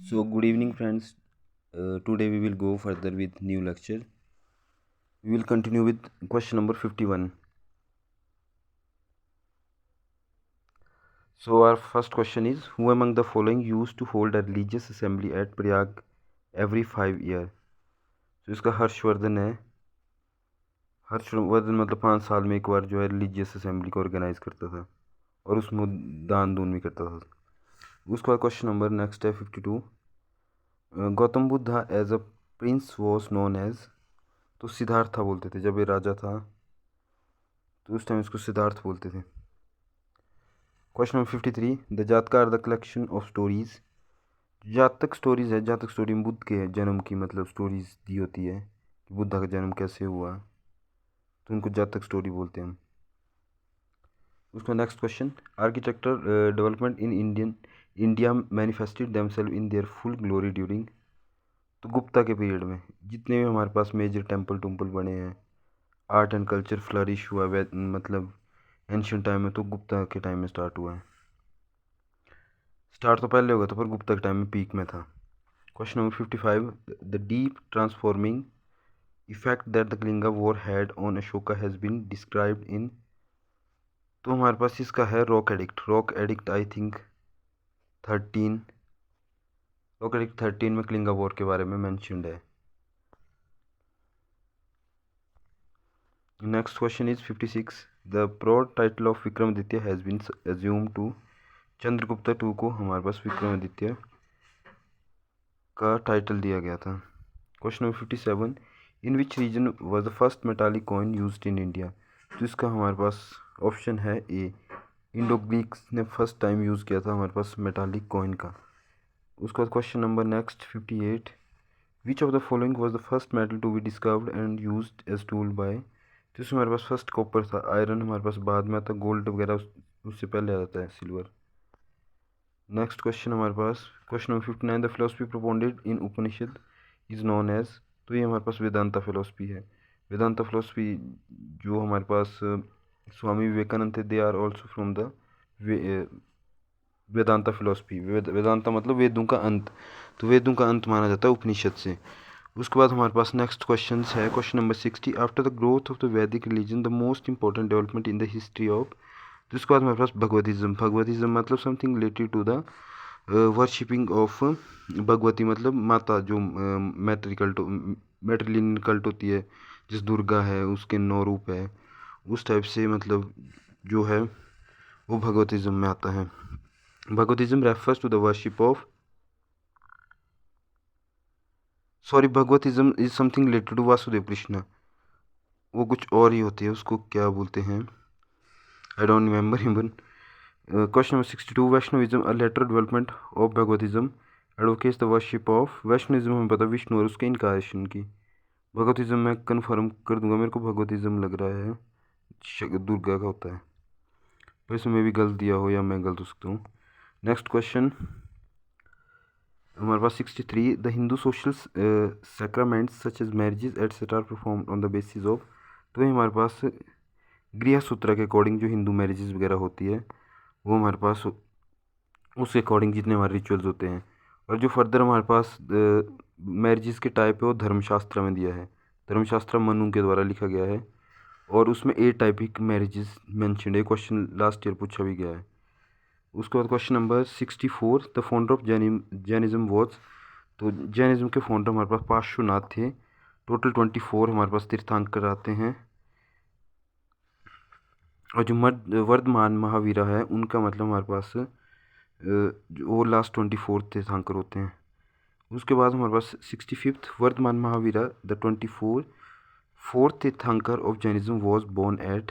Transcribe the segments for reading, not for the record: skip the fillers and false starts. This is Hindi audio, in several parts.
So good evening friends. Today we will go further with new lecture. We will continue with question number 51. So our first question is, who among the following used to hold a religious assembly at Prayag every 5 years? तो इसका हर्षवर्धन है. हर्षवर्धन मतलब 5 साल में एक बार जो है रिलीजियस असेंबली को ऑर्गेनाइज करता था और उसमें दान दून भी करता था. उसके बाद क्वेश्चन नंबर नेक्स्ट है 52. Gautam Buddha as a prince was known as. तो सिद्धार्थ बोलते थे जब ये राजा था तो उस टाइम इसको सिद्धार्थ बोलते थे. Question number 53. The Jataka are the collection of stories. Jataka stories है. जातक स्टोरी में बुद्ध के जन्म की मतलब स्टोरीज दी होती है कि बुद्धा का जन्म कैसे हुआ, तो उनको जातक स्टोरी बोलते हैं. उसका next question. Architecture development in India manifested themselves in their full glory during. तो गुप्ता के पीरियड में जितने भी हमारे पास मेजर टेम्पल बने हैं, आर्ट एंड कल्चर फ्लरिश हुआ मतलब एंशियंट टाइम में, तो गुप्ता के टाइम में स्टार्ट हुआ है. स्टार्ट तो पहले होगा था पर गुप्ता के टाइम में पीक में था. Question number 55. The deep transforming effect that the Kalinga war had on Ashoka has been described in. तो हमारे पास इसका है rock edict I think 13. Rock edict 13 में कलिंगा वॉर के बारे में मैंशनड है. Next question is 56. The broad title of Vikramaditya has been assumed to. Chandragupta two को हमारे पास विक्रमादित्य का टाइटल दिया गया था. Question number 57. In which region was the first metallic coin used in India. तो इसका हमारे पास ऑप्शन है ए. इंडो ग्रीक्स ने फर्स्ट टाइम यूज़ किया था हमारे पास मेटालिक कॉइन का. उसके बाद question number next 58. Which of the following was the first metal to be discovered and used as tool by. तो इसमें हमारे पास फर्स्ट कॉपर था. आयरन हमारे पास बाद में आता, गोल्ड वगैरह उससे पहले आता है, सिल्वर. नेक्स्ट क्वेश्चन हमारे पास question number 59. The philosophy propounded in Upanishad is known as. तो ये हमारे पास वेदांता फिलोसफी है. वेदांता फिलोसफी जो हमारे पास स्वामी विवेकानंद थे, they are also from the Vedanta philosophy. Vedanta मतलब वेदों का अंत, तो वेदों का अंत माना जाता है उपनिषद से. उसके बाद हमारे पास नेक्स्ट क्वेश्चन है question number 60. After the growth of the Vedic religion the most important development in the history of. तो उसके बाद हमारे पास भगवतिज्म मतलब something related to the worshipping of Bhagavati मतलब माता, जो मैट्रिलिनियल कल्ट होती है, जिस दुर्गा है उसके 9 रूप है, उस टाइप से मतलब जो है वो भगवतिज्म में आता है. Bhagavatism refers to the worship of Bhagavatism is something related to Vasudeva Krishna. वो कुछ और ही होती है, उसको क्या बोलते हैं, I don't remember even. Question number 62. Vaishnavism a later development of Bhagavatism advocates the worship of. Vaishnavism हमें पता विष्णु और उसके इनकारनेशन की. भगवतिज्म मैं कन्फर्म कर दूंगा, मेरे को भगवतिज्म लग रहा है दुर्गा का होता है, पर इसमें मैं भी गलत दिया हो या मैं गलत हो सकता हूँ. नेक्स्ट क्वेश्चन हमारे पास 63. The Hindu social sacraments such as marriages etcetera perform on the basis of. तो ये हमारे पास गृह सूत्र के अकॉर्डिंग जो हिंदू मैरिजेज वगैरह होती है वो हमारे पास उसके अकॉर्डिंग जितने हमारे रिचुअल्स होते हैं. और जो फर्दर हमारे पास मैरिजेस के टाइप है वो धर्मशास्त्र में दिया है. धर्मशास्त्र मनु के द्वारा लिखा गया है और उसमें 8 टाइपिक मैरिजेस मेंशन्ड है. क्वेश्चन लास्ट ईयर पूछा भी गया है. उसके बाद question number 64. The founder of Jainism was. तो जैनिज्म के फाउंडर हमारे पास पार्श्वनाथ थे. टोटल 24 हमारे पास तीर्थंकर आते हैं. और जो वर्धमान महावीरा है उनका मतलब हमारे पास वो लास्ट 24 तीर्थंकर होते हैं. उसके बाद हमारे पास 65th. Varthaman Mahavira the 24th tirthankara of Jainism was born at.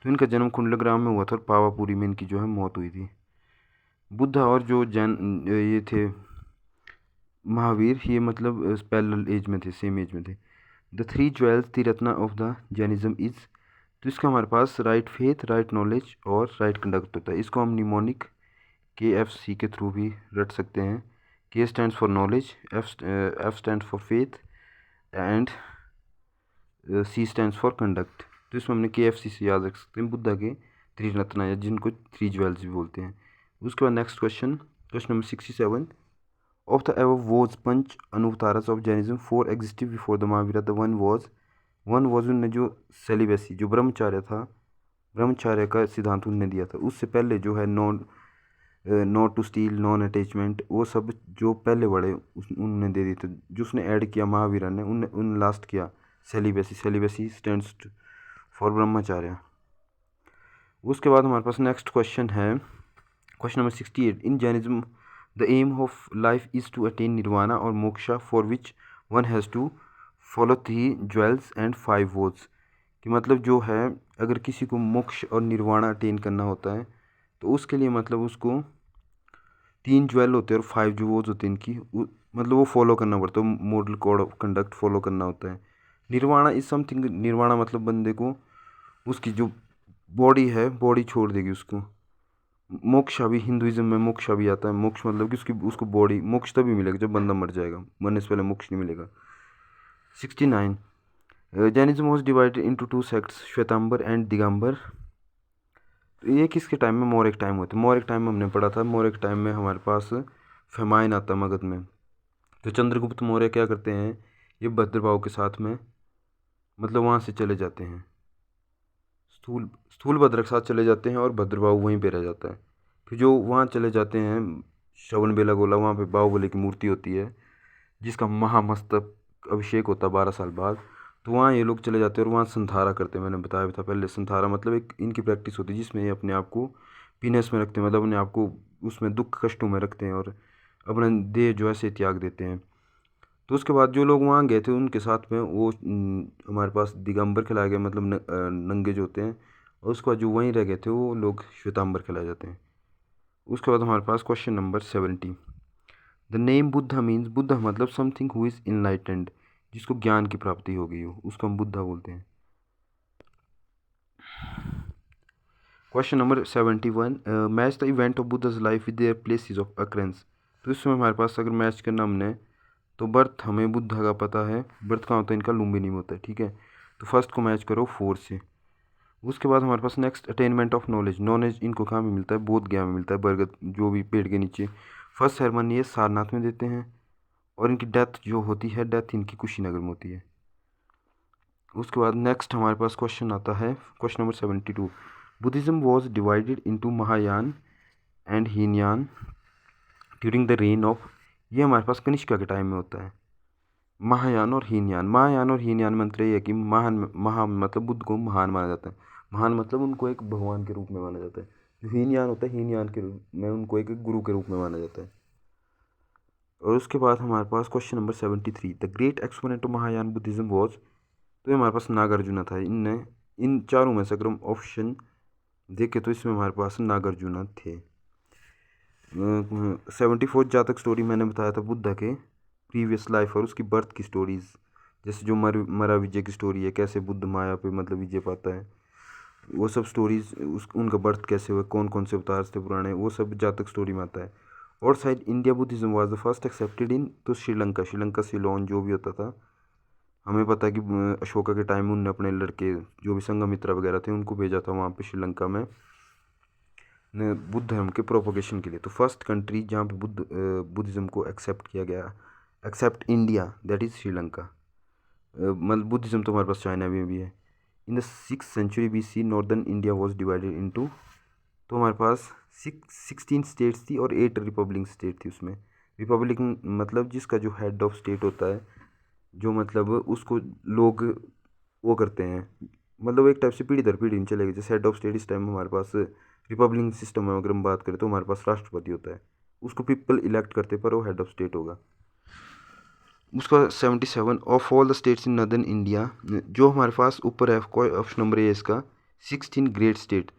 तो इनका जन्म कुंडलग्राम में हुआ था और पावापुरी में इनकी जो है मौत हुई थी. बुद्धा और जो जैन ये थे महावीर, ये मतलब पैरेलल एज में थे, सेम एज में थे. The 3 jewels Triratna of the Jainism is. तो इसका हमारे पास राइट फेथ, राइट नॉलेज और राइट कंडक्ट होता है. इसको हम निमोनिक KFC के थ्रू भी रट सकते हैं. K stands for knowledge, F stands for faith and C stands for conduct. तो इसमें हमने KFC से याद रख सकते हैं बुद्धा के 3 रत्न जिनको 3 ज्वेल्स भी बोलते हैं. उसके बाद next question number 67. Of the above was Panch Anuvtaras of Jainism, four existed before the Mahavira. The one was उनने जो सेलिबेसी जो ब्रह्मचार्य था, ब्रह्मचार्य का सिद्धांत उनने दिया था। उससे पहले जो है not to steal, non attachment, वो सब जो पहले बड़े उनने दे दिए थे। जो उसने ऐड किया महावीरा ने, उन लास्ट किया सेलिबेसी स्टैंड्स फॉर ब्रह्मचार्य। उसके बाद हमारे पास नेक्स्ट क्वेश्चन है, question number 68। In Jainism the aim of life is to attain nirvana और moksha, for which one has to follow 3 jewels and 5 vows. कि मतलब जो है अगर किसी को मोक्ष और निर्वाणा अटेन करना होता है तो उसके लिए मतलब उसको 3 ज्वेल होते हैं और 5 जो वोज होते हैं इनकी मतलब वो फॉलो करना पड़ता है, model code of conduct follow करना होता है। निर्वाणा इज समथिंग, निर्वाणा मतलब बंदे को उसकी जो बॉडी है बॉडी छोड़ देगी उसको। मोक्षा भी हिंदुइज्म में मोक्षा भी आता है। मोक्ष मतलब कि उसको बॉडी, मोक्ष तभी मिलेगा जब बंदा मर जाएगा, मरने से पहले मोक्ष नहीं मिलेगा। 69 Jainism was divided into 2 sects, Svetambara and Digambara. तो ये किसके टाइम में? मौर्य टाइम होते। मौर्य टाइम में हमने पढ़ा था, मौर्य टाइम में हमारे पास फेमाइन आता मगध में। तो चंद्रगुप्त मौर्य क्या करते हैं, ये भद्रभाव के साथ में मतलब वहाँ से चले जाते हैं, स्थूलभद्र के साथ चले जाते हैं और भद्रभाव वहीं पे रह जाता है। फिर जो वहाँ चले जाते हैं श्रवण बेलागोला, वहाँ पे बाहुबली की मूर्ति होती है जिसका महामस्तक अभिषेक होता है 12 साल बाद। तो वहाँ ये लोग चले जाते हैं और वहाँ संधारा करते हैं। मैंने बताया भी था पहले, संधारा मतलब एक इनकी प्रैक्टिस होती है जिसमें ये अपने आप को पीनेस में रखते हैं, मतलब अपने आप को उसमें दुख कष्टों में रखते हैं और अपना देह जो है से त्याग देते हैं। तो उसके बाद जो लोग वहाँ गए थे उनके साथ में वो हमारे पास दिगंबर खिलाए गए, मतलब नंगे जो होते हैं। और उसके बाद जो वहीं रह गए थे वो लोग श्वेतांबर खिलाए जाते हैं। उसके बाद हमारे पास question number 70। The name Buddha means, Buddha मतलब समथिंग हु इज़ इनलाइटेंड, जिसको ज्ञान की प्राप्ति हो गई हो उसको हम बुद्धा बोलते हैं। Question number 71। Match the event of Buddha's life with their places of occurrence. तो इसमें हमारे पास अगर मैच करना हमने, तो बर्थ हमें बुद्धा का पता है, बर्थ कहाँ होता है इनका, लुम्बिनी में होता है, ठीक है। तो फर्स्ट को मैच करो 4 से। उसके बाद हमारे पास next attainment of knowledge, knowledge इनको कहाँ में मिलता है, बोध गया में मिलता है, बरगद जो भी पेड़ के नीचे। फर्स्ट सेरेमनी ये सारनाथ में देते हैं और इनकी डेथ जो होती है, डेथ इनकी कुशीनगर में होती है। उसके बाद नेक्स्ट हमारे पास क्वेश्चन आता है, question number 72। Buddhism was divided into Mahayana and Hinayana during the rain of, ये हमारे पास कनिष्का के टाइम में होता है। महायान और हीनयान मंत्र ये है कि महा मतलब बुद्ध को महान माना जाता है। महान मतलब उनको एक भगवान के रूप में माना जाता है। जो हीनयान होता है, हीनयान के रूप में उनको एक गुरु के रूप में माना जाता है। और उसके बाद हमारे पास question number 73। The great exponent of Mahayana Buddhism was, तो ये हमारे पास नागार्जुना था। इन चारों में से अगर हम ऑप्शन देखें तो इसमें हमारे पास नागार्जुना थे। 74 जहाँ तक स्टोरी मैंने बताया था बुद्धा के प्रीवियस लाइफ और उसकी बर्थ की स्टोरीज़, जैसे जो मरा विजय की स्टोरी है, कैसे बुद्ध माया पे मतलब विजय पाता है, वो सब स्टोरीज़, उनका बर्थ कैसे हुआ, कौन कौन से अवतार थे पुराने, वो सब जहाँ तक स्टोरी में आता है। और side India Buddhism was the first accepted in, तो श्रीलंका सिलोन जो भी होता था, हमें पता है कि अशोका के टाइम में उनने अपने लड़के जो भी संघमित्रा वगैरह थे उनको भेजा था वहाँ पे श्रीलंका में बुद्ध धर्म के प्रोपोगेशन के लिए। तो फर्स्ट कंट्री जहाँ पे बुद्धिज़्म को एक्सेप्ट किया गया, except India, that is Sri Lanka. मतलब बुद्धिज़्म तो हमारे पास चाइना में भी है। In the 6th century BC northern India was divided into, तो हमारे पास 16 स्टेट्स थी और 8 रिपब्लिक स्टेट थी उसमें। रिपब्लिक मतलब जिसका जो हेड ऑफ स्टेट होता है, जो मतलब उसको लोग वो करते हैं, मतलब एक टाइप से पीढ़ी दर पीढ़ी चलेगी। जैसे हेड ऑफ स्टेट इस टाइम हमारे पास रिपब्लिक सिस्टम में अगर हम बात करें तो हमारे पास राष्ट्रपति होता है, उसको पीपल इलेक्ट करते पर वो हेड ऑफ स्टेट होगा। उसका 77 of all the states in northern India, जो हमारे पास ऊपर है ऑप्शन नंबर ए इसका 16 ग्रेट स्टेट।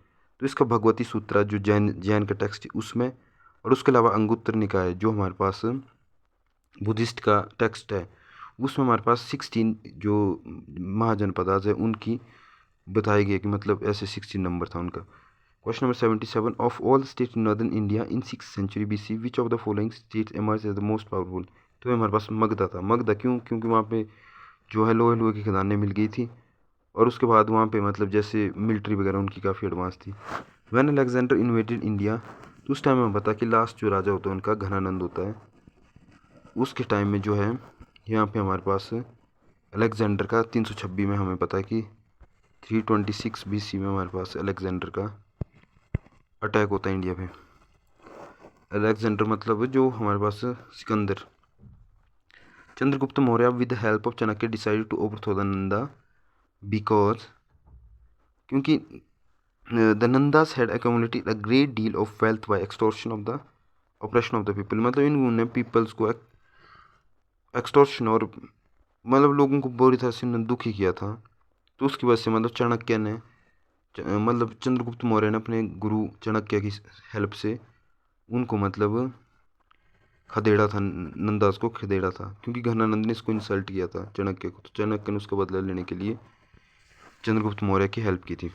तो इसका भगवती सूत्रा जो जैन का टेक्स्ट है उसमें, और उसके अलावा अंगुत्तर निकाय जो हमारे पास बुद्धिस्ट का टेक्स्ट है उसमें हमारे पास 16 जो महाजनपदाज है उनकी बताई गई कि मतलब ऐसे 16 नंबर था उनका। Question number 77 of all state in northern India in 6th century BC which of the following states emerge as the most powerful. तो हमारे पास मगधा था। मगधा क्यों? क्योंकि वहाँ पे जो है लोहे लोहे की खदानें मिल गई थी और उसके बाद वहाँ पे मतलब जैसे मिलिट्री वगैरह उनकी काफ़ी एडवांस थी। व्हेन अलेक्जेंडर इन्वेडेड इंडिया, तो उस टाइम में पता कि लास्ट जो राजा होता है उनका घनानंद होता है। उसके टाइम में जो है यहाँ पे हमारे पास अलेक्जेंडर का 326 में हमें पता है कि 326 BC में हमारे पास अलेक्जेंडर का अटैक होता है इंडिया पे। अलेक्जेंडर मतलब जो हमारे पास Sikandar. Chandragupta Maurya with the help of Chanakya decided to overthrow the Nanda because, क्योंकि the Nandas had accumulated a great deal of wealth by extortion of the oppression of the people। मतलब इन्होंने पीपल्स को एक्सटॉर्शन और मतलब लोगों को बुरी तरह से दुखी किया था। तो उसकी वजह से मतलब चाणक्य ने मतलब चंद्रगुप्त मौर्य ने अपने गुरु चाणक्य की हेल्प से उनको मतलब खदेड़ा था, नंदास को खदेड़ा था, क्योंकि घनानंद ने इसको इंसल्ट किया था चाणक्य को। तो चाणक्य ने उसका बदला लेने के लिए चंद्रगुप्त मौर्य की हेल्प की थी।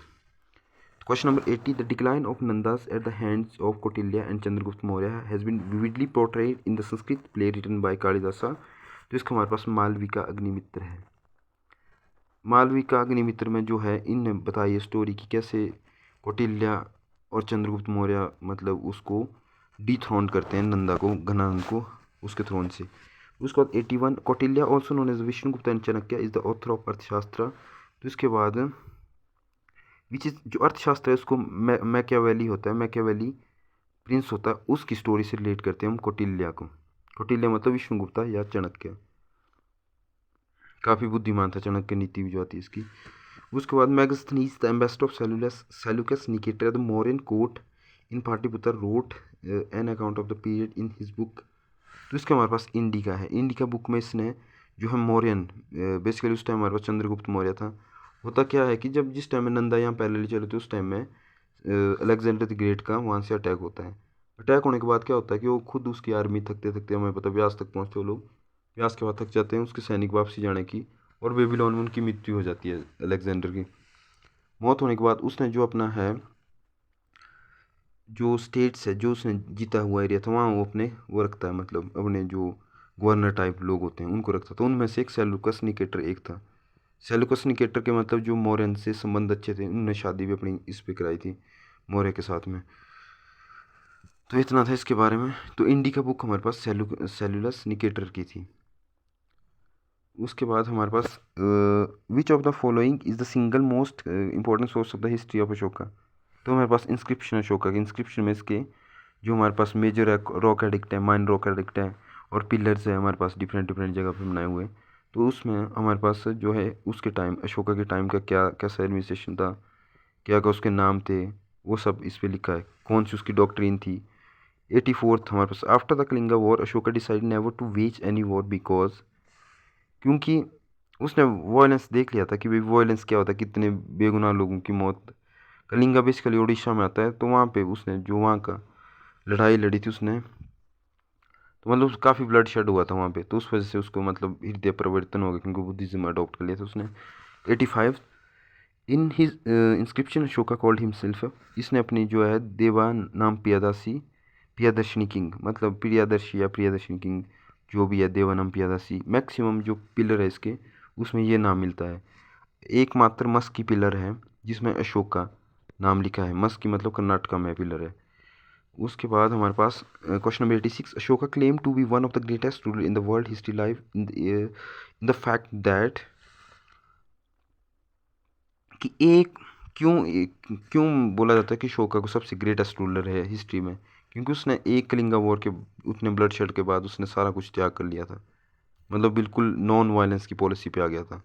Question number 80. The decline of Nandas at the hands of Kautilya and Chandragupta Maurya has been vividly portrayed in the Sanskrit play written by Kalidasa। तो इसका हमारे पास मालविका अग्निमित्र है। मालविका अग्निमित्र में जो है इनने बताई है स्टोरी की कैसे कौटिल्य और चंद्रगुप्त मौर्य मतलब उसको डिथ्रोन करते हैं, नंदा को, घनानंद को उसके थ्रोन से। उसके बाद 81 Kautilya also known as Vishnugupta and Chanakya is the author of Arthashastra. तो इसके बाद विच इज जो अर्थशास्त्र है उसको मैकियावेली होता है, मैकियावेली प्रिंस होता है, उसकी स्टोरी से रिलेट करते हैं हम कौटिल्य को। कौटिल्य मतलब विष्णुगुप्ता या चाणक्य, काफ़ी बुद्धिमान था चाणक्य, नीति भी जो आती है इसकी। उसके बाद Megasthenes the ambassador of Seleucus Nicator the Mauryan court in Pataliputra wrote an account of the period in his book. तो इसके हमारे पास इंडिका है। इंडिका बुक में इसने जो है मोरियन बेसिकली उस टाइम हमारे पास चंद्रगुप्त मौर्य था। होता क्या है कि जब जिस टाइम में नंदा यहाँ पहले चले थे उस टाइम में अलेक्जेंडर द ग्रेट का वहाँ से अटैक होता है। अटैक होने के बाद क्या होता है कि वो खुद उसकी आर्मी थकते थकते हमें पता व्यास तक पहुँचते वो लोग, व्यास के बाद थक जाते हैं उसके सैनिक वापसी जाने की, और बेबीलोन में उनकी मृत्यु हो जाती है। अलेक्जेंडर की मौत होने के बाद उसने जो अपना है जो स्टेट्स है जो उसने जीता हुआ एरिया था वहाँ वो अपने वो रखता है, मतलब अपने जो गवर्नर टाइप लोग होते हैं उनको रखता था। उनमें से एक सेल्यूकस निकेटर एक था। सेल्यूकस निकेटर के मतलब जो मौर्यन से संबंध अच्छे थे, उन्होंने शादी भी अपनी इस पे कराई थी मौर्य के साथ में। तो इतना था इसके बारे में। तो इंडिका बुक हमारे पास सेल्यूलस निकेटर की थी। उसके बाद हमारे पास which of the following is the single most important source of the history of Ashoka. तो हमारे पास इंस्क्रिप्शन अशोका की, इंस्क्रिप्शन में इसके जो हमारे पास मेजर रॉक एडिक्ट है, माइन रॉक एडिक्ट है, और पिलर्स है हमारे पास डिफरेंट डिफरेंट जगह पे बनाए हुए। तो उसमें हमारे पास जो है उसके टाइम अशोका के टाइम का क्या कैसा एडमिनिस्ट्रेशन था, क्या क्या उसके नाम थे, वो सब इस पे लिखा है, कौन सी उसकी डॉक्ट्रिन थी। 84th हमारे पास after the Kalinga war Ashoka decide never to wage any war because, क्योंकि उसने वॉयलेंस देख लिया था कि भाई वॉयलेंस क्या होता है, कितने बेगुनाह लोगों की मौत। कलिंगा बेसिकली उड़ीसा में आता है, तो वहाँ पे उसने जो वहाँ का लड़ाई लड़ी थी उसने, तो मतलब काफ़ी ब्लड शेड हुआ था वहाँ पे, तो उस वजह से उसको मतलब हृदय परिवर्तन हो गया क्योंकि बुद्धिज्म अडॉप्ट कर लिया था उसने। 85 in his inscription Ashoka called himself, इसने अपनी जो है देवा नाम प्रियदर्शनी किंग, मतलब प्रियदर्शी या प्रियदर्शनी किंग जो भी है, देवानम प्रियदर्शी। मैक्सिमम जो पिलर है इसके उसमें ये नाम मिलता है। एकमात्र मस्क की पिलर है जिसमें अशोका नाम लिखा है, मस्क की मतलब कर्नाटका में पिलर है। उसके बाद हमारे पास question number 86 Ashoka claim to be one of the greatest ruler in the world history life in the fact that, कि क्यों बोला जाता है कि अशोका को सबसे ग्रेटेस्ट रूलर है हिस्ट्री में, क्योंकि उसने एक कलिंगा वॉर के उतने ब्लड शेड के बाद उसने सारा कुछ त्याग कर लिया था, मतलब बिल्कुल नॉन वायलेंस की पॉलिसी पे आ गया था।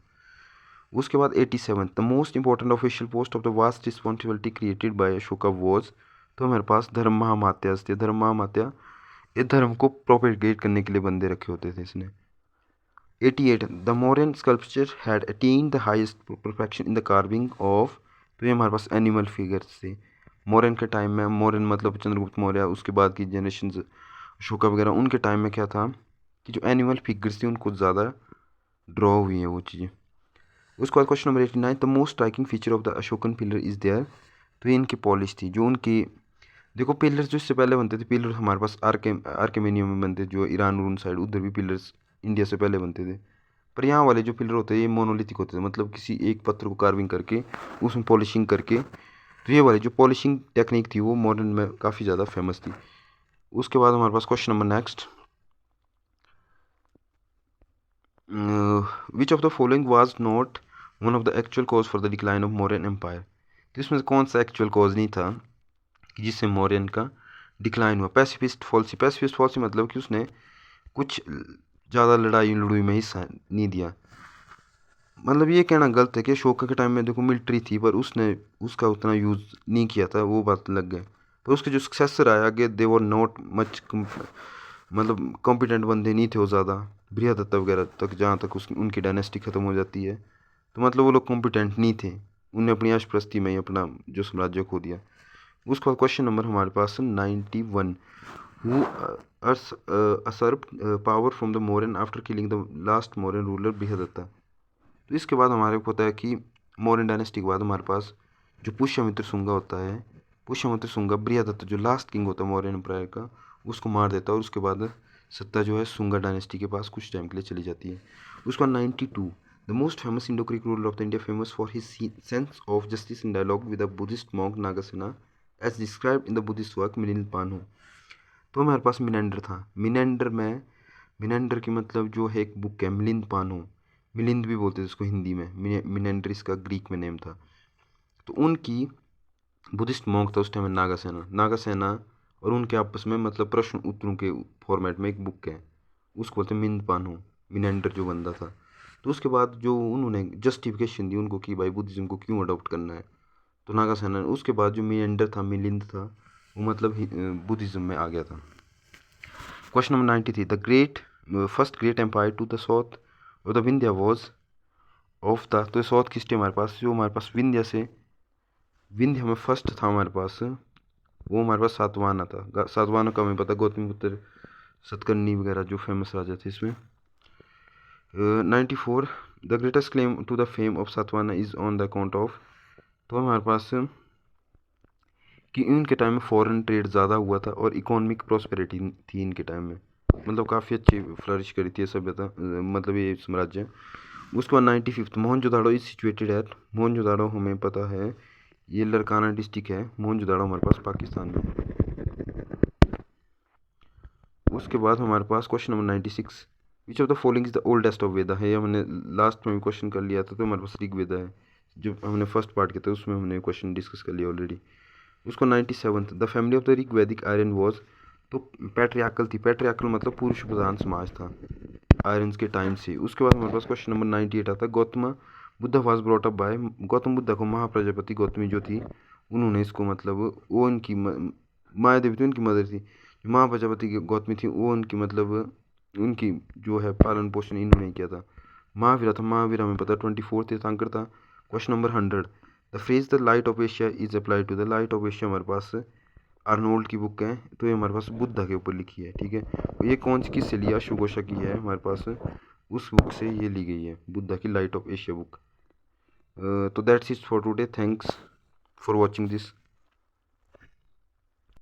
उसके बाद 87 the most important official post of the vast responsibility created by Ashoka was. तो हमारे पास धर्म महामात्या थे। धर्म महामात्या ये धर्म को प्रोपेगेट करने के लिए बंदे रखे होते थे इसने। 88 the Mauryan sculpture had attain the highest perfection in the carving of. तो ये हमारे पास एनिमल फिगर्स थे मौर्यन के टाइम में। मौर्यन मतलब चंद्रगुप्त मौर्य, उसके बाद की जनरेशन अशोका वगैरह, उनके टाइम में क्या था कि जो एनिमल फिगर्स थी उनको ज़्यादा ड्रॉ हुई हैं वो चीज़ें। उसके बाद question number 89 the most striking feature of the Ashokan pillar is there. तो ये इनकी पॉलिश थी जो उनकी, देखो पिलर्स जो इससे पहले बनते थे, पिलर हमारे पास आर्केमेनियम में बनते, जो ईरान उन साइड उधर भी पिलर्स इंडिया से पहले बनते थे। पर यहाँ वाले जो पिलर होते हैं ये मोनोलिथिक होते थे, मतलब किसी एक पत्थर को कार्विंग करके उसमें पॉलिशिंग करके। तो ये वाली जो पॉलिशिंग टेक्निक थी वो मॉडर्न में काफ़ी ज़्यादा फेमस थी। उसके बाद हमारे पास question number next which of the following was not one of the actual cause for the decline of Mauryan empire. तो इसमें से कौन सा एक्चुअल कॉज नहीं था कि जिससे मौर्यन का डिक्लाइन हुआ। पैसिफिस्ट पॉलिसी मतलब कि उसने कुछ ज़्यादा लड़ाई लड़ाई में हिस्सा नहीं दिया। मतलब ये कहना गलत है कि अशोका के टाइम में देखो मिलिट्री थी पर उसने उसका उतना यूज़ नहीं किया था, वो बात लग गए। पर उसके जो सक्सेसर आए आगे दे वर नॉट मच मतलब कॉम्पिटेंट बंदे नहीं थे वो ज़्यादा, बृहदत्ता वगैरह तक जहाँ तक उनकी डायनेस्टी ख़त्म हो जाती है। तो मतलब वो लोग कॉम्पिटेंट नहीं थे, उन्हें अपनी अशप्रस्ती में ही अपना जो साम्राज्य खो दिया। उसके बाद क्वेश्चन नंबर हमारे पास 91, who usurp power from the Mauryan after killing the last Mauryan ruler Brihadratha. तो इसके बाद हमारे को पता है कि मौर्यन डायनेस्टी के बाद हमारे पास जो पुष्यमित्र शुंगा होता है, पुष्यमित्र शुंगा बृहदत्त जो लास्ट किंग होता है मौर्यन एम्पायर का, उसको मार देता है और उसके बाद सत्ता जो है शुंगा डायनेस्टी के पास कुछ टाइम के लिए चली जाती है। उसके बाद 92, the most famous Indo Greek ruler of the India famous for his sense of justice in dialogue with a Buddhist monk Nagasena as described in the Buddhist work Milinda Panho. तो हमारे पास मिनेंडर था। मिनेंडर की मतलब जो है एक बुक है मिलिंद पानु, मिलिंद भी बोलते थे उसको हिंदी में, मिनेंडर इसका ग्रीक में नेम था। तो उनकी बुद्धिस्ट मॉन्क था उस टाइम में नागासेना और उनके आपस में मतलब प्रश्न उत्तरों के फॉर्मेट में एक बुक है, उसको बोलते हैं मिलिंद पानु, मिनेंडर जो बंदा था। तो उसके बाद जो उन्होंने जस्टिफिकेशन दी उनको कि भाई बुद्धिज्म को क्यों अडॉप्ट करना है, तो नागासेना ने उसके बाद जो मिनेंडर था मिलिंद था वो मतलब बुद्धिज्म में आ गया था। Question number 93, the great first great empire to the south और the Vindhya was of the. तो साउथ की स्टेट हमारे पास जो हमारे पास विंध्य हमें फर्स्ट था हमारे पास, वो हमारे पास सातवाहना था। सातवाहना का हमें पता गौतमीपुत्र सतकर्णी वगैरह जो फेमस राजा थे इसमें। 94, the greatest claim to the fame of Satavahana is on the account of. तो हमारे पास कि इनके टाइम में फॉरेन ट्रेड ज़्यादा हुआ था और इकोनॉमिक प्रॉस्पेरिटी थी इनके टाइम में, मतलब काफ़ी अच्छी फ्लरिश करी थी सभ्यता, मतलब ये साम्राज्य। उसके बाद 95, Mohenjodaro is situated at. Mohenjodaro हमें पता है ये लड़काना डिस्ट्रिक्ट है, मोहनजोदाड़ो हमारे पास पाकिस्तान में। उसके बाद हमारे पास question number 96, which of the following is the oldest of Veda है। ये हमने लास्ट में भी क्वेश्चन कर लिया था, तो हमारे पास ऋग वेदा है जो हमने फर्स्ट पार्ट किया था, उसमें हमने क्वेश्चन डिस्कस कर लिया ऑलरेडी। उसको 97, the family of the Rig वैदिक आयरन वॉज। तो पैट्रियाकल थी, पैट्रियाकल मतलब पुरुष प्रधान समाज था आयरन्स के टाइम से। उसके बाद हमारे पास क्वेश्चन नंबर 98 आता है, Gautam Buddha was brought up by. Gautam Buddha को महाप्रजापति गौतमी जो थी उन्होंने इसको मतलब वो उनकी माया देवी थी, उनकी मदर थी। महाप्रजापति गौतमी थी वो उनकी मतलब उनकी जो है पालन पोषण इन्होंने किया था। महावीरा था, महावीरा हमें पता 24 तीर्थंकर था। Question number 100, the phrase the light of Asia is applied to. The light of Asia हमारे पास आर्नोल्ड की बुक है, तो ये हमारे पास बुद्धा के ऊपर लिखी है, ठीक है। तो ये कौन सी किससे लिया, अशोघोषा की है हमारे पास, उस बुक से ये ली गई है बुद्धा की लाइट ऑफ एशिया बुक। तो that's it for today, thanks for watching this.